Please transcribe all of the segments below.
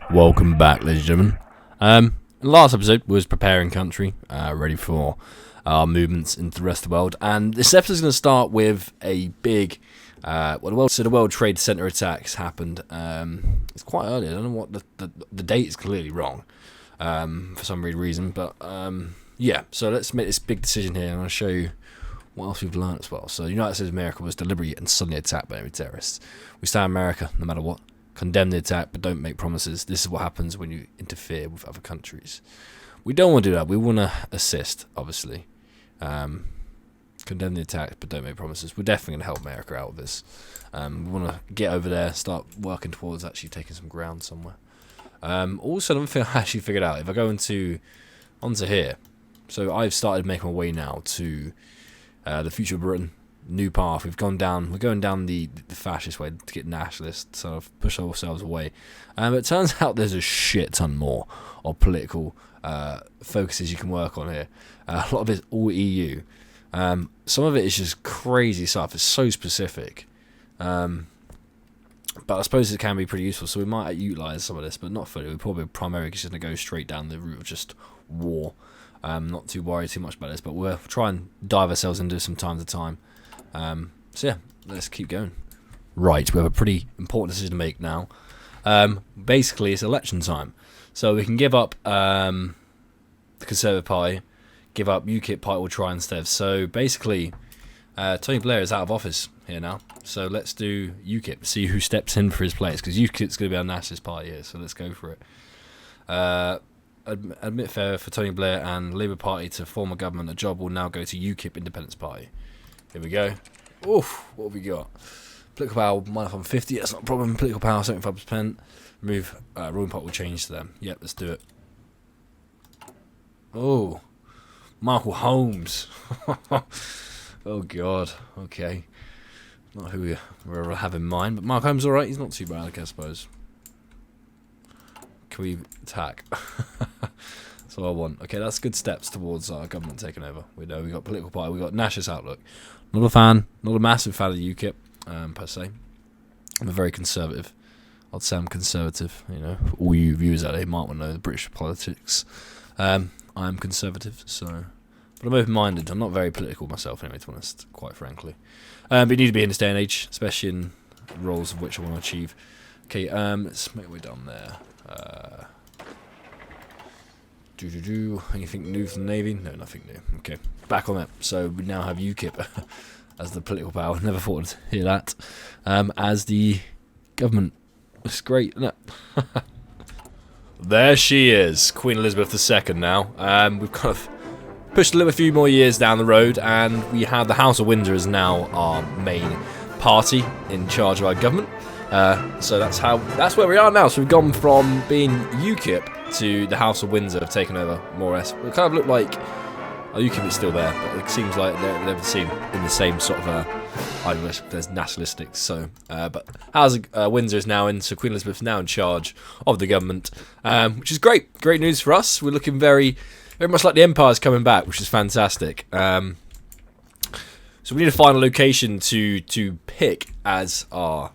Welcome back, ladies and gentlemen. Last episode was preparing country, ready for our movements into the rest of the world, and this episode is going to start with a big, the World Trade Center attacks happened. It's quite early. I don't know what the date is clearly wrong, for some weird reason, but yeah. So let's make this big decision here, and I'll show you what else we've learned as well. So the United States of America was deliberately and suddenly attacked by enemy terrorists. We stand America no matter what. Condemn the attack, but don't make promises. This is what happens when you interfere with other countries. We don't want to do that. We want to assist, obviously. Condemn the attack, but don't make promises. We're definitely going to help America out with this. We want to get over there, start working towards actually taking some ground somewhere. Also, another thing I actually figured out, if I go onto here, so I've started making my way now to the future of Britain. New path. We're going down the fascist way to get nationalist, so I've pushed ourselves away. It turns out there's a shit ton more of political focuses you can work on here. A lot of it's all EU. Some of it is just crazy stuff. It's so specific. But I suppose it can be pretty useful, so we might utilise some of this, but not fully. We're probably primarily just going to go straight down the route of just war. Not too worried too much about this, but we'll try and dive ourselves into this from time to time. So yeah, let's keep going. Right, we have a pretty important decision to make now. Basically, it's election time, so we can give up the Conservative Party, give up UKIP party. We'll try instead. So basically, Tony Blair is out of office here now. So let's do UKIP. See who steps in for his place, because UKIP's going to be our nationalist party here. So let's go for it. Admit fair for Tony Blair and Labour Party to form a government. A job will now go to UKIP Independence Party. Here we go. Oof, what have we got? Political power, -150, that's not a problem. Political power, 75%. Remove, ruling party will change to them. Yep, let's do it. Oh, Michael Holmes. Oh, God. Okay. Not who we have in mind, but Mark Holmes, alright. He's not too bad, I guess, I suppose. Can we attack? That's what I want. Okay, that's good steps towards our government taking over. We know we got political party, we got nationalist outlook. Not a fan, not a massive fan of UKIP, per se. I'm a very conservative. I'd say I'm conservative, you know. For all you viewers out there might want to know the British politics. I'm conservative, so... But I'm open-minded. I'm not very political myself, anyway, to be honest, quite frankly. But you need to be in this day and age, especially in roles of which I want to achieve. Okay, let's make our way down there. Anything new from the Navy? No, nothing new. Okay, back on that. So we now have UKIP as the political power. Never thought I'd hear that. As the government. It's great, isn't it? There she is, Queen Elizabeth II now. We've kind of pushed a few more years down the road, and we have the House of Windsor as now our main party in charge of our government. So that's where we are now. So we've gone from being UKIP to the House of Windsor have taken over, more or less. It kind of looked like UKIP is still there, but it seems like they're seen in the same sort of I don't know if there's nationalistic. So, but House of Windsor is now in, so Queen Elizabeth is now in charge of the government, which is great news for us. We're looking very much like the Empire's coming back, which is fantastic. So we need to find a location to pick as our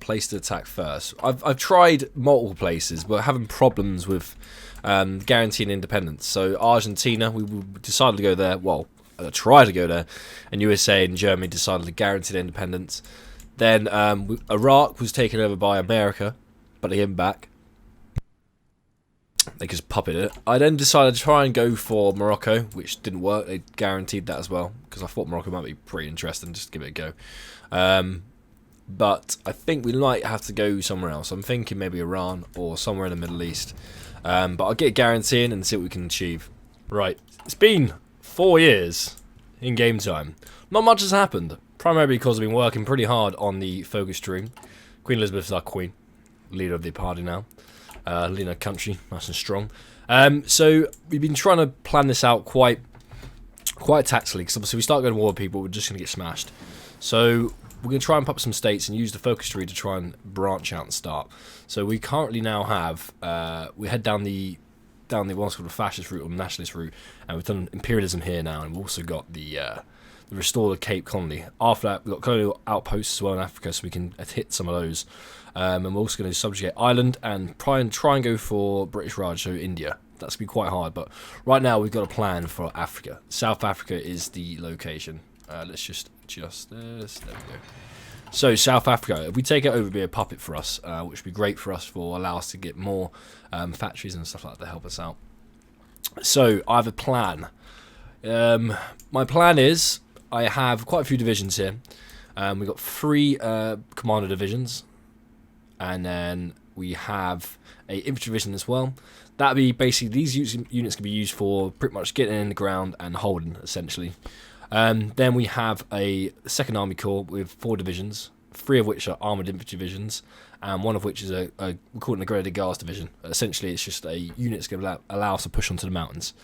place to attack first. I've tried multiple places, but having problems with guaranteeing independence. So Argentina, we decided to go there. Well, try to go there, and USA and Germany decided to guarantee independence. Then Iraq was taken over by America, but they came back. They just puppeted it. I then decided to try and go for Morocco, which didn't work. They guaranteed that as well, because I thought Morocco might be pretty interesting. Just give it a go. But I think we might have to go somewhere else. I'm thinking maybe Iran or somewhere in the Middle East. But I'll get a guarantee in and see what we can achieve. Right, it's been 4 years in game time. Not much has happened, primarily because I've been working pretty hard on the focus stream. Queen Elizabeth is our queen, leader of the party now. Leading our country, nice and strong. So we've been trying to plan this out quite tactfully, because obviously we start going to war with people, we're just going to get smashed. So we're going to try and pop some states and use the focus tree to try and branch out and start. So we currently now have, we head down the what's called the fascist route or the nationalist route, and we've done imperialism here now, and we've also got the restore the Cape Colony. After that, we've got colonial outposts as well in Africa, so we can hit some of those. And we're also going to subjugate Ireland and try and go for British Raj, so India. That's going to be quite hard, but right now we've got a plan for Africa. South Africa is the location. Let's just adjust this. There we go. So South Africa, if we take it over, it'd be a puppet for us, which would be great for us, allow us to get more factories and stuff like that to help us out. So I have a plan. My plan is I have quite a few divisions here. We've got 3 Commando divisions, and then we have a infantry division as well. That'd be basically, these units can be used for pretty much getting in the ground and holding, essentially. Then we have a 2nd Army Corps with 4 divisions, 3 of which are armoured infantry divisions, and 1 of which is we call it the Grenadier Guards division. Essentially, it's just a unit that's going to allow us to push onto the mountains.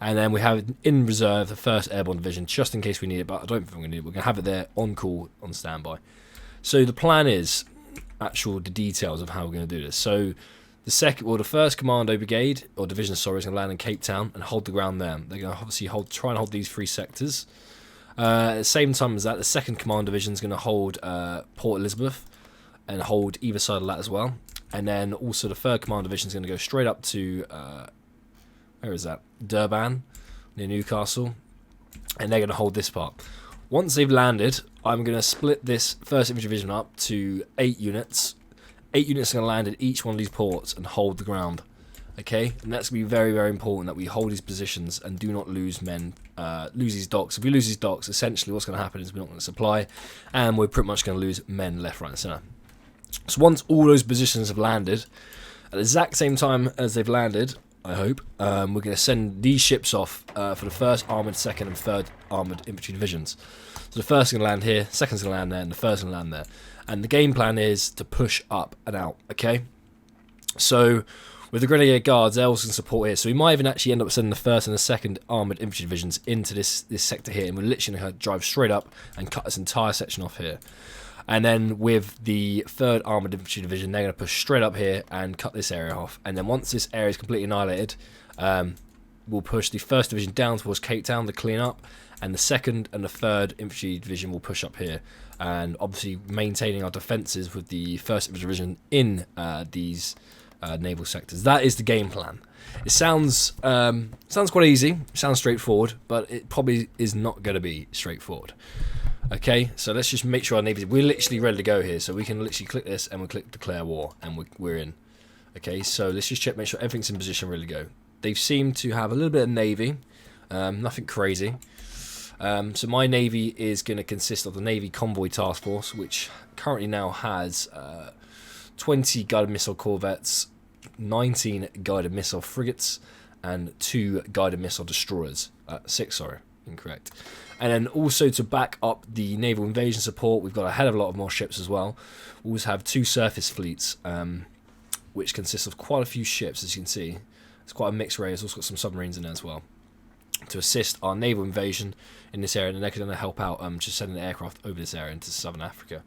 And then we have in reserve the 1st Airborne Division, just in case we need it, but I don't think we're going to need it. We're going to have it there on call, on standby. So the plan is, the details of how we're going to do this. So the 1st Commando Brigade, or Division, sorry, is going to land in Cape Town and hold the ground there. They're going to obviously try and hold these 3 sectors. At the same time as that, the 2nd Command Division is going to hold Port Elizabeth and hold either side of that as well. And then also the 3rd Command Division is going to go straight up to, where is that? Durban, near Newcastle. And they're going to hold this part. Once they've landed, I'm going to split this 1st Infantry Division up to 8 units. 8 units are going to land at each one of these ports and hold the ground. Okay, and that's going to be very, very important that we hold these positions and do not lose men, lose these docks. If we lose these docks, essentially what's going to happen is we're not going to supply, and we're pretty much going to lose men left, right, and centre. So once all those positions have landed, at the exact same time as they've landed, I hope, we're going to send these ships off for the 1st Armoured, 2nd, and 3rd Armoured Infantry Divisions. So the 1st is going to land here, 2nd is going to land there, and the 1st is going to land there. And the game plan is to push up and out, okay? So with the Grenadier Guards, they're also going to support here. So we might even actually end up sending the 1st and the 2nd Armoured Infantry Divisions into this sector here. And we're literally going to drive straight up and cut this entire section off here. And then with the 3rd Armoured Infantry Division, they're going to push straight up here and cut this area off. And then once this area is completely annihilated, we'll push the 1st Division down towards Cape Town to clean up. And the 2nd and the 3rd Infantry Division will push up here. And obviously maintaining our defences with the 1st Infantry Division in these naval sectors. That is the game plan. It sounds quite easy, sounds straightforward, but it probably is not going to be straightforward. Okay, so let's just make sure our navy, we're literally ready to go here, so we can literally click this and we'll click declare war, and we're in. Okay, so let's just check, make sure everything's in position, ready to go. They seem to have a little bit of navy, nothing crazy. So my navy is going to consist of the Navy Convoy Task Force, which currently now has 20 guided missile corvettes, 19 guided missile frigates, and 2 guided missile destroyers. 6, sorry, incorrect. And then also to back up the naval invasion support, we've got a hell of a lot more ships as well. We also have 2 surface fleets, which consists of quite a few ships, as you can see. It's quite a mixed array. It's also got some submarines in there as well, to assist our naval invasion in this area, and they're going to help out just sending aircraft over this area into southern Africa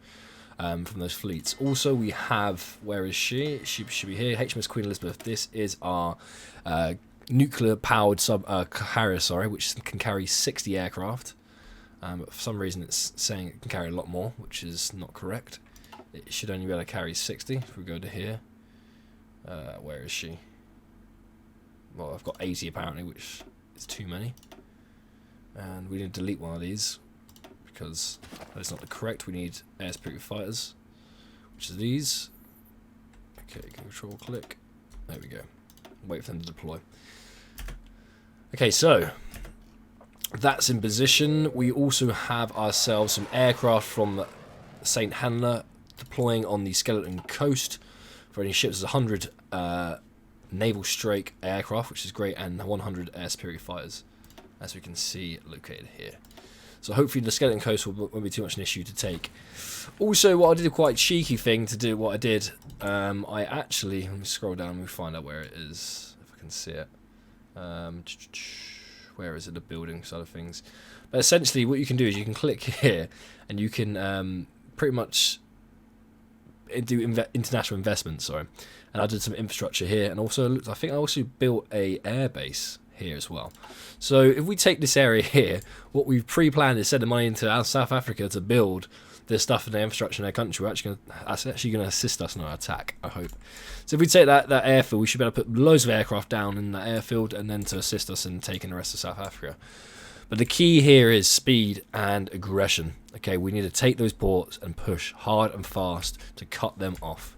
from those fleets. Also, we have, where is she? She should be here, HMS Queen Elizabeth. This is our nuclear-powered carrier, sorry, which can carry 60 aircraft. But for some reason, it's saying it can carry a lot more, which is not correct. It should only be able to carry 60. If we go to here, where is she? Well, I've got 80 apparently, which is too many. And we need to delete one of these because that is not the correct. We need air superior fighters, which is these. Okay, control click. There we go. Wait for them to deploy. Okay, so that's in position. We also have ourselves some aircraft from St. Helena deploying on the Skeleton Coast for any ships. There's 100 naval strike aircraft, which is great, and 100 air superior fighters, as we can see located here. So hopefully the Skeleton Coast won't be too much an issue to take. Also, what I did, a quite cheeky thing to do, what I did, I actually, let me scroll down and we find out where it is, if I can see it. Where is it, the building side of things? But essentially what you can do is you can click here and you can pretty much do international investments, sorry. And I did some infrastructure here, and also I think I also built a air base here as well. So if we take this area here, what we've pre-planned is send the money into South Africa to build this stuff in their infrastructure in their country. That's actually going to assist us in our attack, I hope. So if we take that airfield, we should be able to put loads of aircraft down in that airfield and then to assist us in taking the rest of South Africa. But the key here is speed and aggression. Okay, we need to take those ports and push hard and fast to cut them off.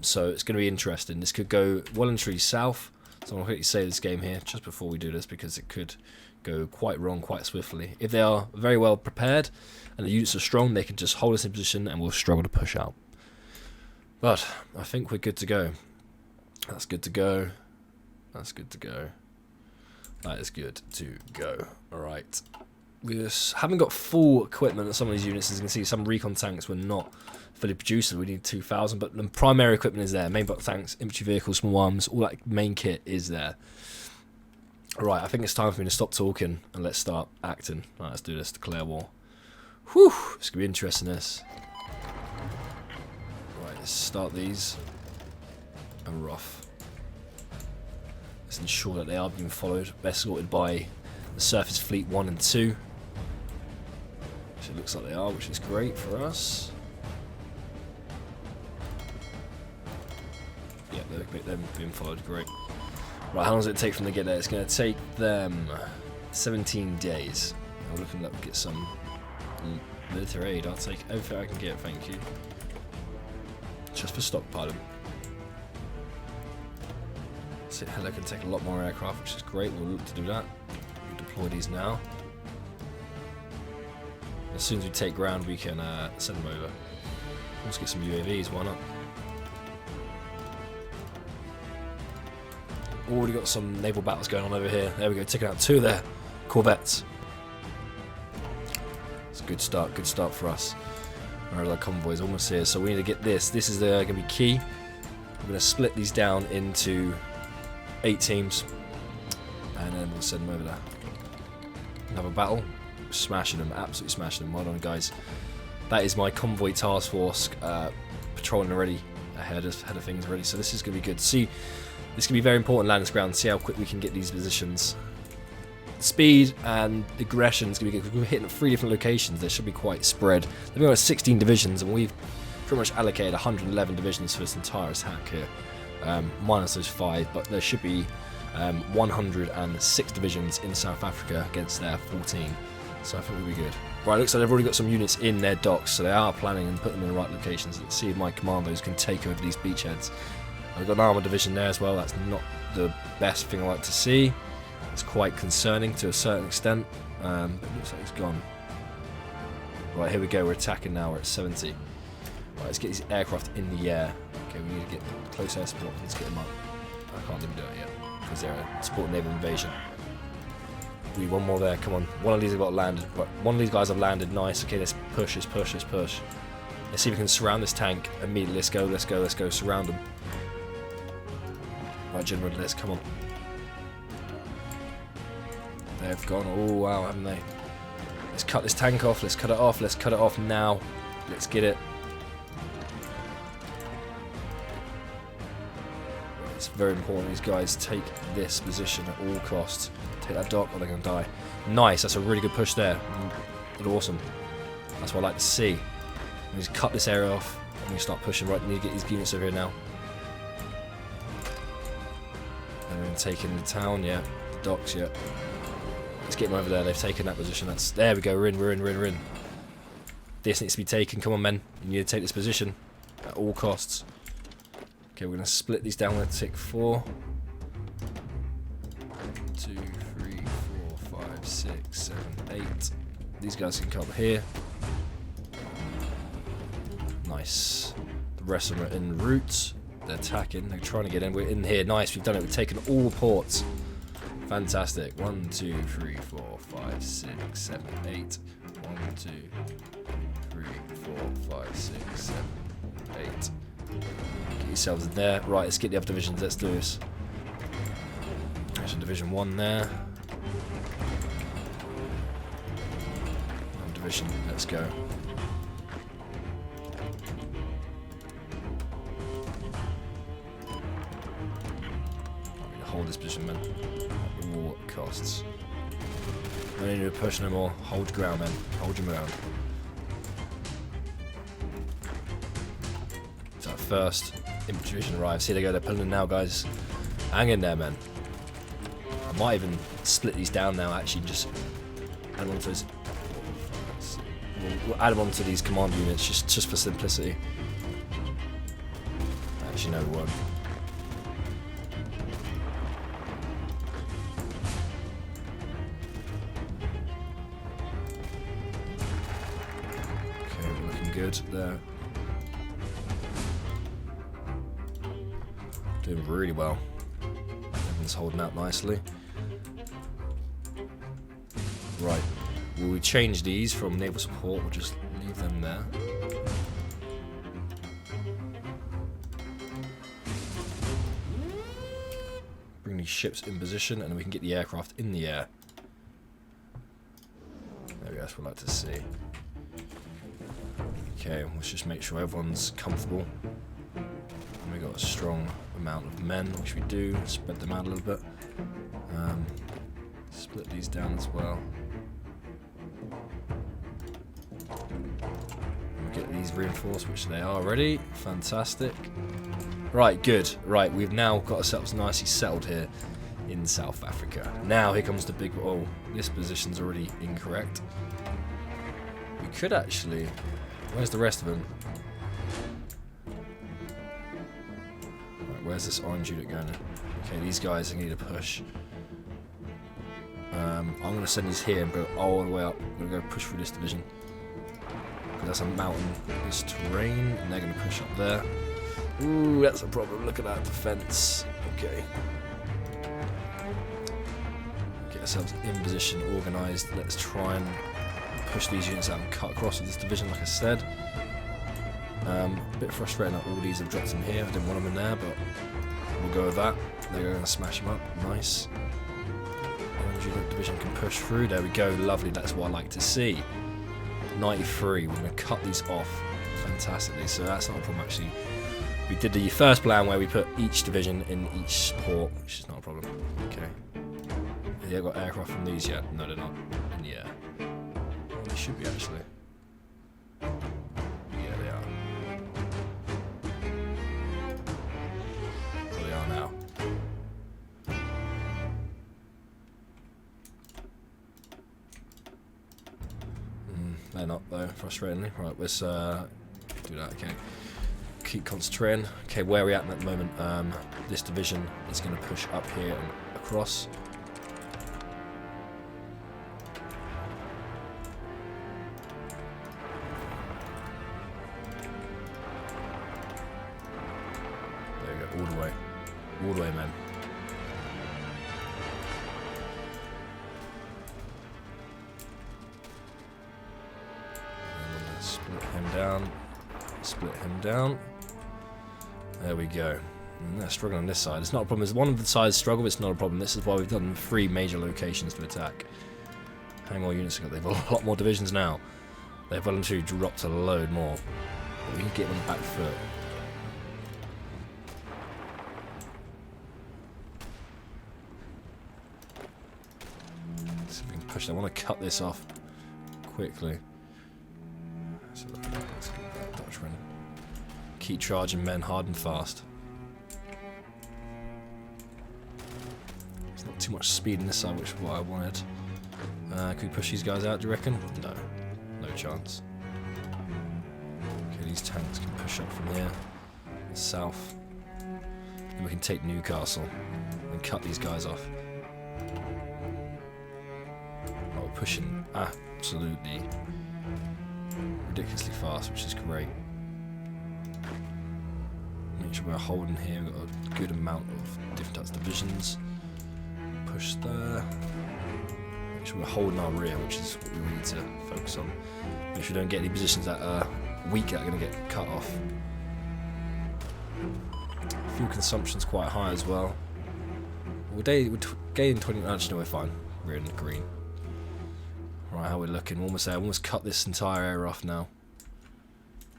So it's going to be interesting. This could go well and truly south. So I'll quickly save this game here just before we do this, because it could go quite wrong quite swiftly. If they are very well prepared and the units are strong, they can just hold us in position and we'll struggle to push out. But I think we're good to go. That's good to go. That's good to go. That is good to go. Alright. We just haven't got full equipment on some of these units. As you can see, some recon tanks were not fully produced. We need 2,000, but the primary equipment is there. Main block tanks, infantry vehicles, small arms, all that main kit is there. Alright, I think it's time for me to stop talking and let's start acting. Alright, let's do this. Declare war. Whew! It's going to be interesting, this. Right, let's start these. And we're off. Let's ensure that they are being followed, escorted by the Surface Fleet 1 and 2. Which it looks like they are, which is great for us. Yeah, they're being followed, great. Right, how long does it take for them to get there? It's going to take them 17 days. I'm looking to get some military aid. I'll take everything I can get, thank you. Just for stockpiling. So Hella can take a lot more aircraft, which is great. We'll look to do that. We'll deploy these now. As soon as we take ground, we can send them over. Let's get some UAVs, why not? Already got some naval battles going on over here. There we go, taking out 2 of their corvettes. It's a good start for us. Where are the convoys? Almost here. So we need to get this. This is going to be key. We're going to split these down into 8 teams, and then we'll send them over there. Another battle. Smashing them, absolutely smashing them. Well done, guys. That is my convoy task force patrolling already ahead of things already. So this is going to be good. See, this can be very important, land and ground. See how quick we can get these positions. Speed and aggression is going to be good. We're hitting 3 different locations. They should be quite spread. They've got 16 divisions, and we've pretty much allocated 111 divisions for this entire attack here. Minus those 5, but there should be 106 divisions in South Africa against their 14. So I think we'll be good. Right, looks like they've already got some units in their docks, so they are planning and putting them in the right locations. Let's see if my commandos can take over these beachheads. I've got an armour division there as well. That's not the best thing I like to see. It's quite concerning to a certain extent, but it looks like it's gone. Right, here we go. We're attacking now. We're at 70. Right, let's get these aircraft in the air. Okay, we need to get close air support. Let's get them up. I can't even do it yet because they're supporting naval invasion. We need one more there. Come on. One of these have got landed. Right, one of these guys have landed. Nice. Okay, let's push. Let's push. Let's push. Let's see if we can surround this tank immediately. Let's go. Let's go. Let's go. Surround them. Right, General, let's come on. They've gone. Oh wow, haven't they? Let's cut this tank off. Let's cut it off. Let's cut it off now. Let's get it. It's very important these guys take this position at all costs. Take that dock or they're going to die. Nice, that's a really good push there. Awesome. That's what I like to see. We just cut this area off and we start pushing. Right, we need to get these units over here now. And then taking the town, yeah. The docks, yeah. Let's get them over there. They've taken that position. There we go. We're in. This needs to be taken. Come on, men. You need to take this position at all costs. Okay, we're going to split these down. We're going to take 4. 1, 2, 3, 4, 5, 6, 7, 8. These guys can come up here. Nice. The rest of them are en route. They're attacking. They're trying to get in. We're in here. Nice. We've done it. We've taken all the ports. Fantastic. 1, 2, 3, 4, 5, 6, 7, 8. 1, 2, 3, 4, 5, 6, 7, 8. Get yourselves in there. Right, let's get the other divisions. Let's do this. There's Division 1 there. One division. Let's go. Hold this position, man. costs. No need to push no more. Hold your ground, man. Hold your ground. So that first infantry division arrives. Here they go. They're pulling in now, guys. Hang in there, man. I might even split these down now, actually, just add them onto those. We'll add them onto these command units just for simplicity. Actually, no, we won't. Okay, we're looking good there. Doing really well. Everyone's holding out nicely. Right. Will we change these from naval support? We'll just leave them there. Bring these ships in position, and then we can get the aircraft in the air. There we go, that's what I'd like to see. Okay, let's just make sure everyone's comfortable. And we've got a strong amount of men, which we do. Spread them out a little bit. Split these down as well. Get these reinforced, which they are already. Fantastic. Right, good. Right, we've now got ourselves nicely settled here in South Africa. Now here comes the big... Oh, this position's already incorrect. We could actually... Where's the rest of them? Right, where's this orange unit going? Okay, these guys need a push. I'm going to send these here and go all the way up. I'm going to go push through this division. That's a mountainous terrain, and they're going to push up there. Ooh, that's a problem. Look at that defense. Okay. Get ourselves in position, organized. Let's try and push these units out and cut across with this division, like I said. A bit frustrating that all these have dropped in here. I didn't want them in there, but we'll go with that. They're going to smash them up. Nice. Orange division can push through. There we go. Lovely. That's what I like to see. 93. We're going to cut these off fantastically, so that's not a problem actually. We did the first plan where we put each division in each port, which is not a problem. Okay. Have they got aircraft from these yet? No, they're not in the air. Well, they should be actually. Yeah, they are. Well, they are now. They're not though, frustratingly. Right, let's do that, okay. Keep concentrating. Okay, where are we at the moment? This division is going to push up here and across. There we go, all the way. All the way, man. Split him down. Split him down. There we go. And they're struggling on this side. It's not a problem. It's one of the sides struggle, but it's not a problem. This is why we've done 3 major locations to attack. Hang on, units ago. They've got a lot more divisions now. They've voluntarily dropped a load more. But we can get them back foot. See if we can push them. I want to cut this off quickly. So let's get that Dutchman. Keep charging men hard and fast. There's not too much speed in this side, which is what I wanted. Could we push these guys out, do you reckon? No. No chance. Okay, these tanks can push up from here. South. And we can take Newcastle and cut these guys off. Oh, we're pushing absolutely ridiculously fast, which is great. Make sure we're holding here. We've got a good amount of different types of divisions. Push there. Make sure we're holding our rear, which is what we need to focus on. Make sure we don't get any positions that are weak that are going to get cut off. Fuel consumption's quite high as well. We're gaining 20. Actually, no, we're fine. We're in the green. Right, how we're looking. We're almost there. We've almost cut this entire area off now.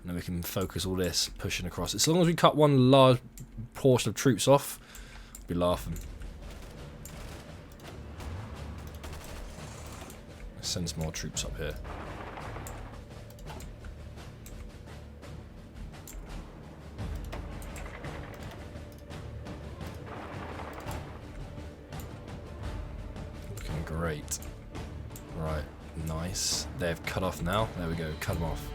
And then we can focus all this pushing across. As long as we cut one large portion of troops off, we'll be laughing. send some more troops up here. Looking great. Right, nice. They've cut off now. There we go, cut them off.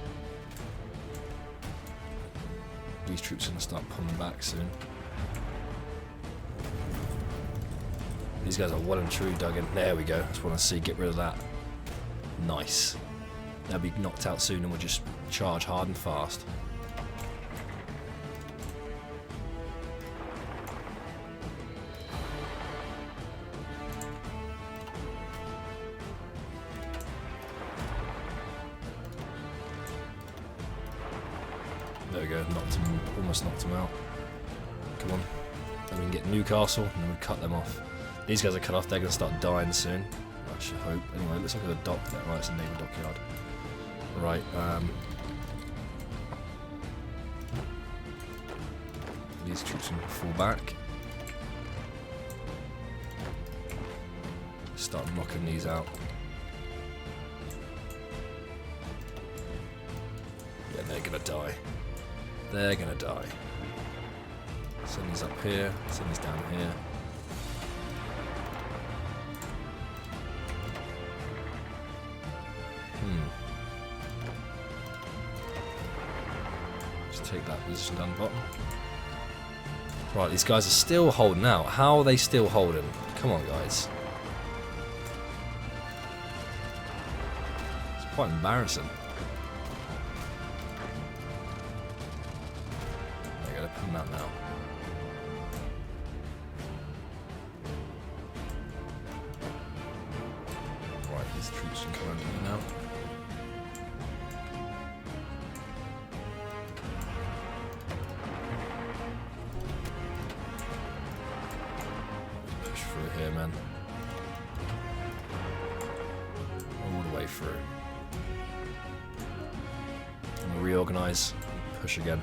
These troops are going to start pulling back soon. These guys are well and truly dug in. There we go. Just want to see. Get rid of that. Nice. They'll be knocked out soon and we'll just charge hard and fast. There we go. Knocked him, almost knocked him out. Come on. Then we can get Newcastle and then we cut them off. These guys are cut off, they're going to start dying soon. I should hope. Anyway, it looks like a dock there. Right, it's a naval dockyard. Right, these troops can fall back. Start knocking these out. Yeah, they're going to die. They're going to die. Send these up here, send these down here. Just take that position down the bottom. Right, these guys are still holding out. How are they still holding? Come on, guys. It's quite embarrassing. They're going to put them out now. Right, these troops can come under now. Here, man. All the way through. And we'll reorganise and push again.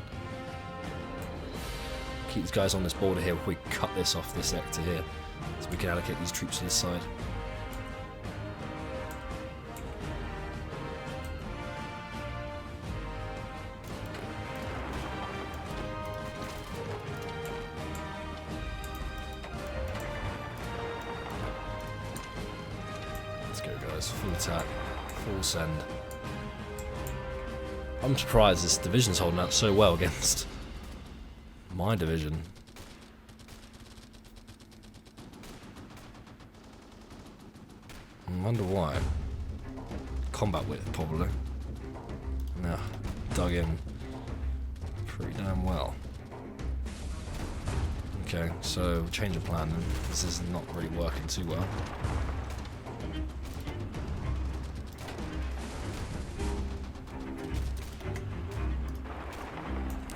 Keep these guys on this border here. We cut this off this sector here, so we can allocate these troops to this side. Full attack, full send. I'm surprised this division's holding out so well against my division. I wonder why. Combat width, probably. Nah, dug in pretty damn well. Okay, so change of plan. This is not really working too well.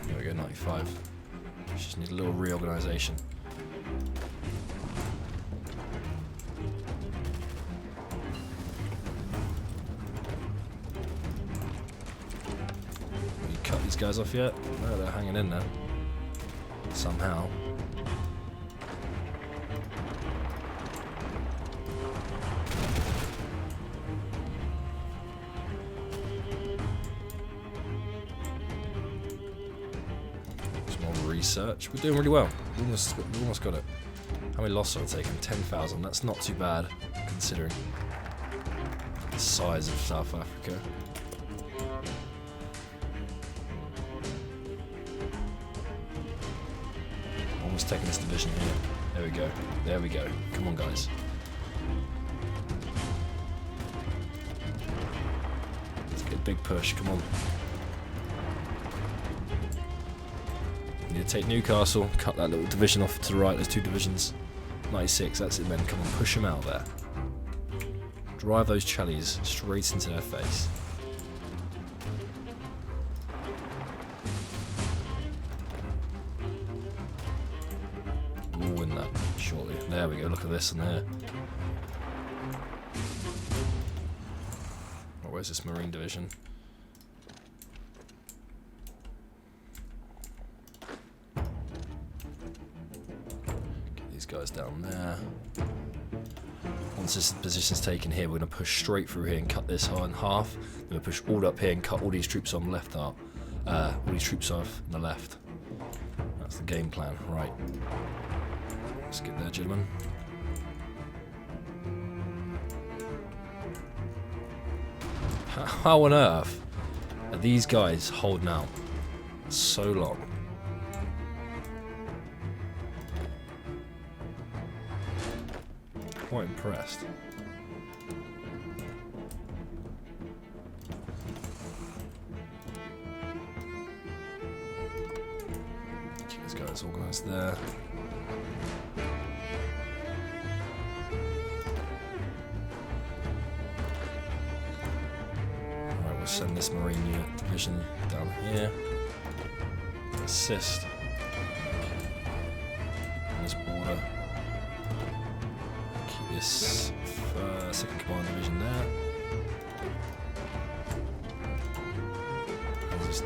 There we go, 95. Just need a little reorganisation. You cut these guys off yet? No, they're hanging in there. Somehow. Research. We're doing really well. We almost got it. How many losses have I taken? 10,000. That's not too bad, considering the size of South Africa. Almost taking this division here. There we go. There we go. Come on, guys. Let's get a big push. Come on. Need to take Newcastle, cut that little division off to the right, there's two divisions. 96, that's it, men. Come on, push them out there. Drive those Challies straight into their face. We'll win that shortly. There we go, look at this and there. Oh, where's this Marine division? Guys down there. Once this position's taken here, we're going to push straight through here and cut this in half. Then we'll push all up here and cut all these troops on the left out. All these troops off on the left. That's the game plan. Right. Let's get there, gentlemen. How on earth are these guys holding out so long? Quite impressed. Keep these guys organised there. Right, we'll send this Marine unit division down here. Assist on this border. This second command division there. This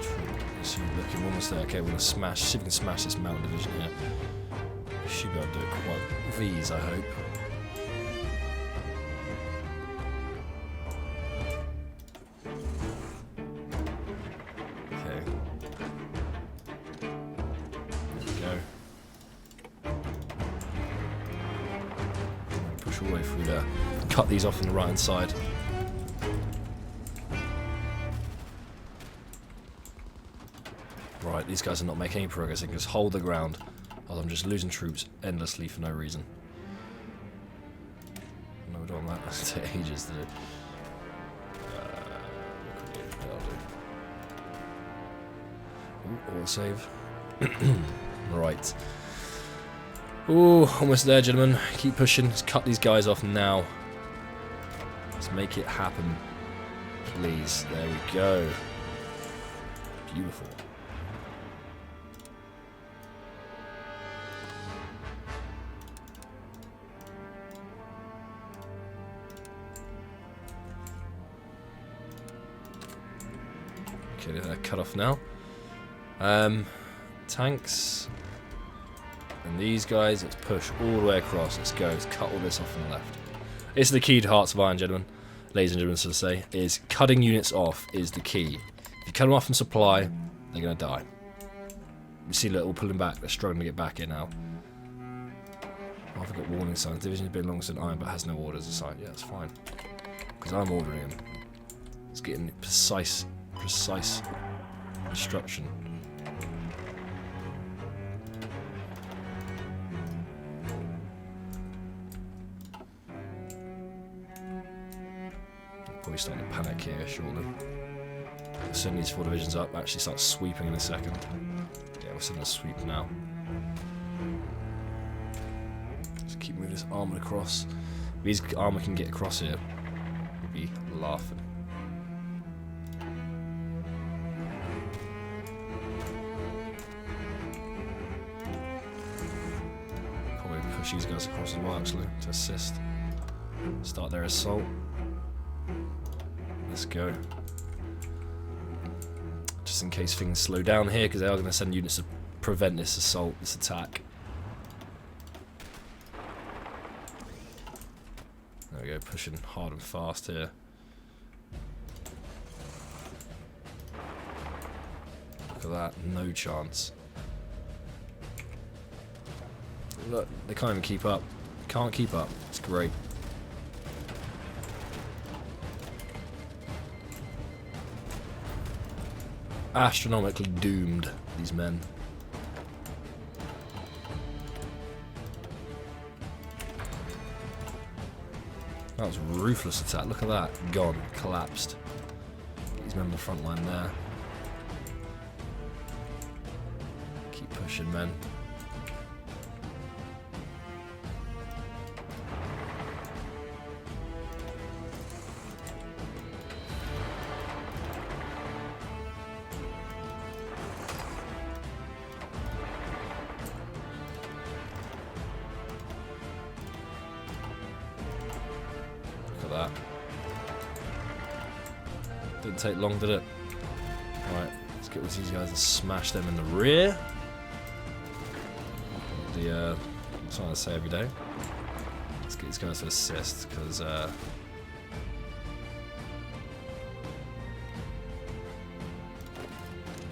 is looking almost there. Okay, we're gonna smash. See if we can smash this mountain division here. We should be able to do it quite with ease, I hope. Okay. There we go. All the way through there. Cut these off on the right hand side. Right, these guys are not making any progress. They can just hold the ground while I'm just losing troops endlessly for no reason. No, we don't want that. That'll take ages to do. That'll do. Ooh, save. Right. Ooh, almost there, gentlemen. Keep pushing. Let's cut these guys off now. Let's make it happen. Please. There we go. Beautiful. Okay, they're cut off now. Tanks. And these guys, let's push all the way across. Let's go. Let's cut all this off on the left. This is the key to Hearts of Iron, gentlemen. Ladies and gentlemen, so to say, is cutting units off is the key. If you cut them off from supply, they're going to die. You see, they're all pulling back. They're struggling to get back in now. Oh, I've got warning signs. Division has been longer than iron, but has no orders assigned. Yeah, that's fine. Because I'm ordering them. It's getting precise instruction. Probably starting to panic here shortly. We'll send these 4 divisions up, actually start sweeping in a second. Yeah, we'll send a sweep now. Just keep moving this armour across. If these armour can get across here, we'll be laughing. Probably push these guys across as well, actually, to assist. Start their assault. Let's go. Just in case things slow down here, because they are going to send units to prevent this assault, this attack. There we go, pushing hard and fast here. Look at that, no chance. Look, they can't even keep up. Can't keep up. It's great. Astronomically doomed, these men. That was a ruthless attack. Look at that. Gone. Collapsed. These men on the front line there. Keep pushing, men. That. Didn't take long, did it? Right, let's get with these guys and smash them in the rear. That's what I say every day. Let's get these guys to assist, because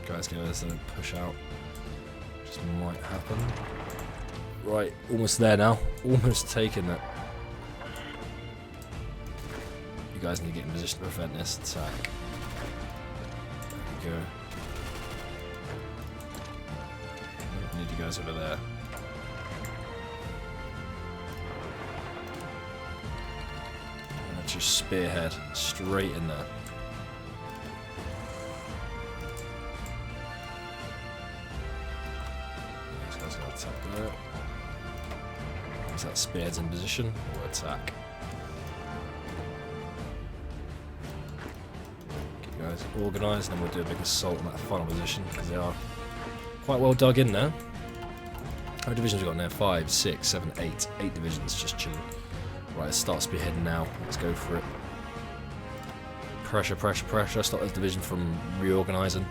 guys give us a push out. Just might happen. Right, almost there now. Almost taken it. You guys need to get in position to prevent this attack. There we go. I need you guys over there. And that's your spearhead straight in there. These guys are going to attack there. Is that spearhead's in position or attack? Get you guys organised, and then we'll do a big assault on that final position because they are quite well dug in there. How many divisions have we got in there? 5, 6, 7, 8. 8 divisions just chilling. Right, let's start spearheading now. Let's go for it. Pressure, pressure, pressure. Stop this division from reorganising.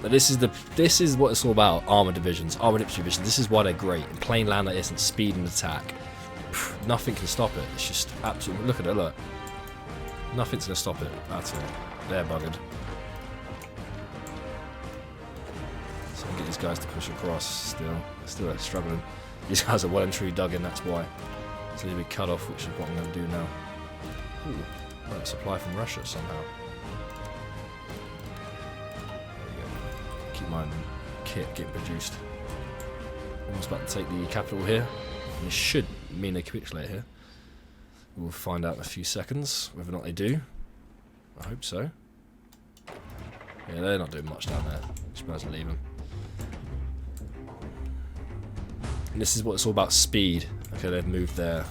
But this is what it's all about. Armour divisions, armoured infantry divisions. This is why they're great. In plain land like this, and speed and attack, nothing can stop it. It's just absolutely. Look at it. Look. Nothing's gonna stop it at all. They're buggered. So get these guys to push across. Still struggling. These guys are well and truly dug in. That's why. It's a little bit cut off, which is what I'm going to do now. Ooh, right, supply from Russia somehow. Keep my kit getting produced. Almost about to take the capital here. And this should mean they capitulate here. We'll find out in a few seconds whether or not they do. I hope so. Yeah, they're not doing much down there. Just might as well leave them. And this is what it's all about, speed. Okay, they've moved their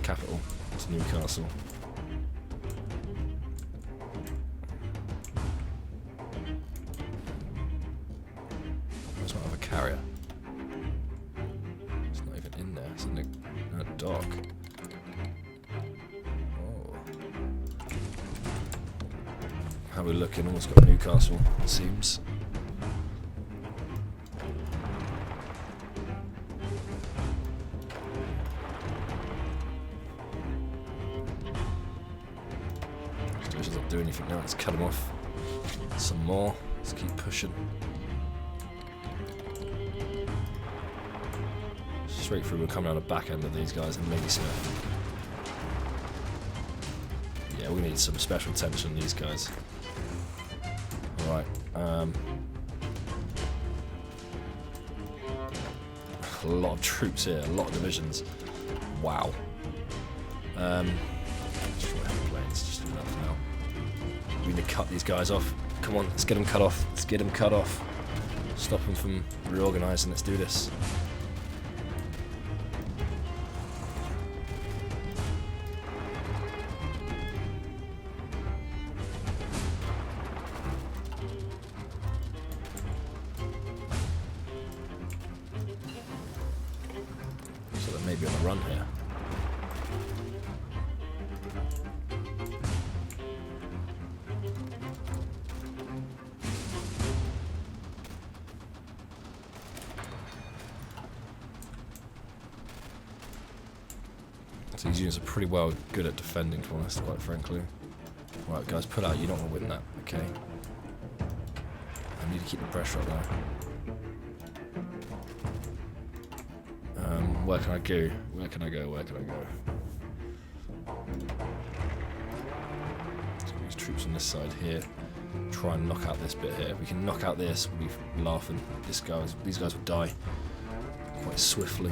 capital to Newcastle. Carrier. It's not even in there, it's in a dock. Oh. How we're looking, almost got Newcastle, it seems. This doesn't do anything now, let's cut them off. Some more, let's keep pushing. Straight through, we'll come around the back end of these guys and maybe Smith. Yeah, we need some special attention on these guys. Alright, a lot of troops here, a lot of divisions. Wow. Destroy heavy planes, just enough now. We need to cut these guys off. Come on, let's get them cut off. Let's get them cut off. Stop them from reorganising, let's do this. Maybe on the run here. So these units are pretty well good at defending, to be honest, quite frankly. Right, guys, pull out. You don't want to win that, okay? I need to keep the pressure up there. Where can I go? Where can I go? Where can I go? So these troops on this side here. Try and knock out this bit here. If we can knock out this, we'll be laughing. These guys will die quite swiftly.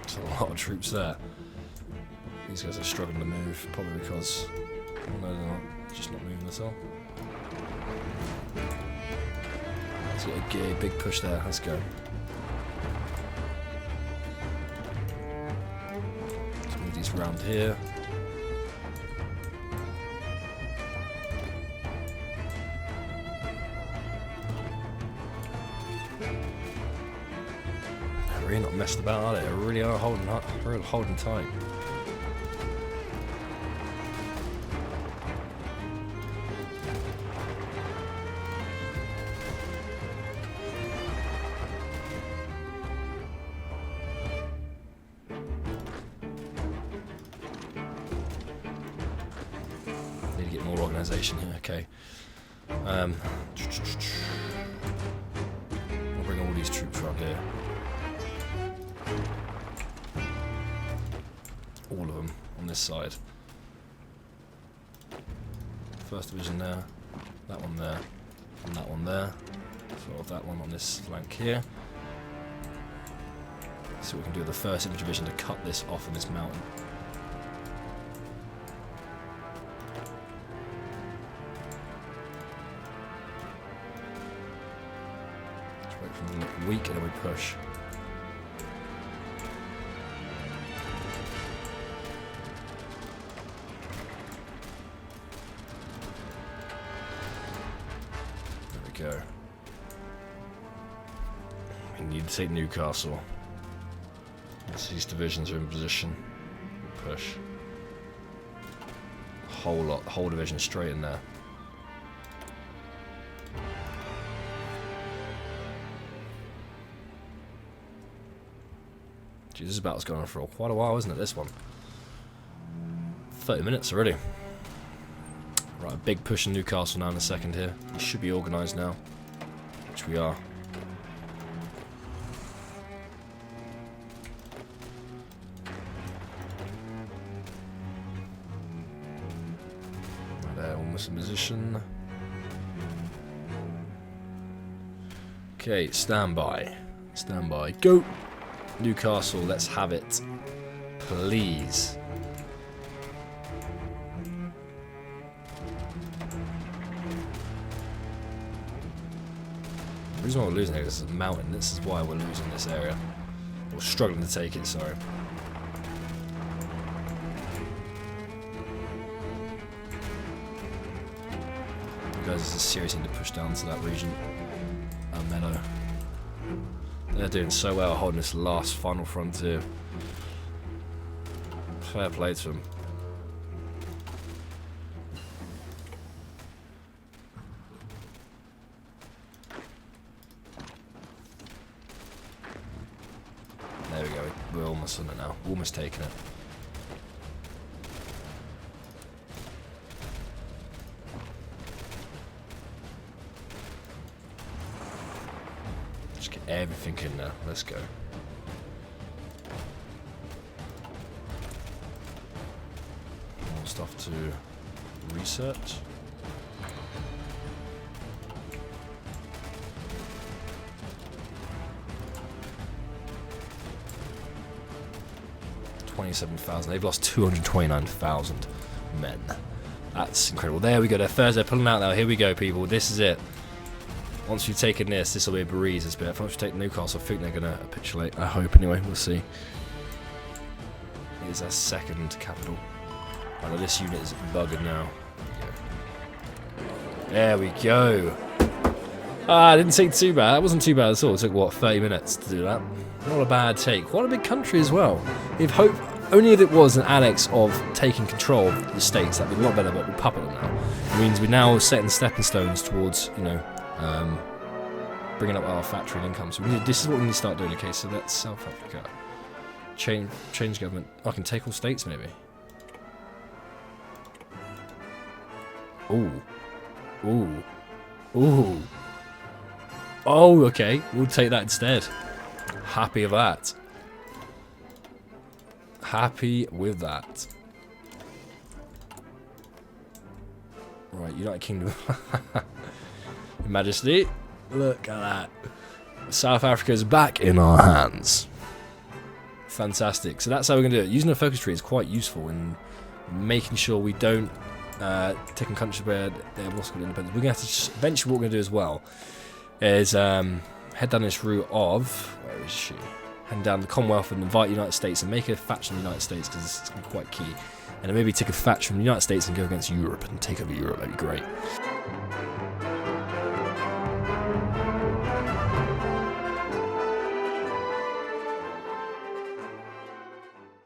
There's a lot of troops there. These guys are struggling to move, probably because no, they're not, just not moving at all. Let's get a big push there. Let's go. Let's move these around here. They're really not messed about, are they? They really are holding tight. organisation here. Okay. We'll bring all these troops around here. All of them on this side. First division there, that one there, and that one there. Sort of that one on this flank here. See what we can do with the first infantry division to cut this off on this mountain. Just wait for them to look weak and then we push. Go. We need to take Newcastle. These divisions are in position. We'll push. Whole division straight in there. Geez, this battle's going on for quite a while, isn't it? This one. 30 minutes already. Right, a big push in Newcastle now in a second here. We should be organised now, which we are. Right there, almost in position. Okay, stand by. Stand by. Go! Newcastle, let's have it. Please. The reason why we're losing here is this is a mountain. This is why we're losing this area. We're struggling to take it, sorry. You guys are seriously need to push down to that region. Meadow. They're doing so well holding this last final frontier. Fair play to them. There we go, we're almost on it now, almost taking it. Just get everything in there, let's go. More stuff to research. $27,000. They've lost 229,000 men. That's incredible. There we go. They're Thursday pulling out now. Here we go, people. This is it. Once we've taken this will be a breeze. This bit. If I take Newcastle, I think they're going to capitulate. I hope, anyway. We'll see. It is our second capital. I know this unit is buggered now. There we go. Ah, it didn't take too bad. That wasn't too bad at all. It took, what, 30 minutes to do that. Not a bad take. What a big country as well. Only if it was an annex of taking control of the states, that'd be a lot better, but we puppet them now. It means we're now setting stepping stones towards, you know, bringing up our factory and income. So this is what we need to start doing. Okay, so that's South Africa. Change government. I can take all states, maybe. Ooh. Ooh. Ooh. Oh, okay. We'll take that instead. Happy with that. Happy with that. Right, United Kingdom. Your Majesty, look at that. South Africa is back in our hands. Fantastic. So that's how we're going to do it. Using a focus tree is quite useful in making sure we don't take in countries where they're lost independence. We're going to have to eventually what we're going to do as well is head down this route of, where is she? Head down the Commonwealth and invite the United States and make a faction in the United States because it's going to be quite key. And then maybe take a faction from the United States and go against Europe and take over Europe. That'd be great.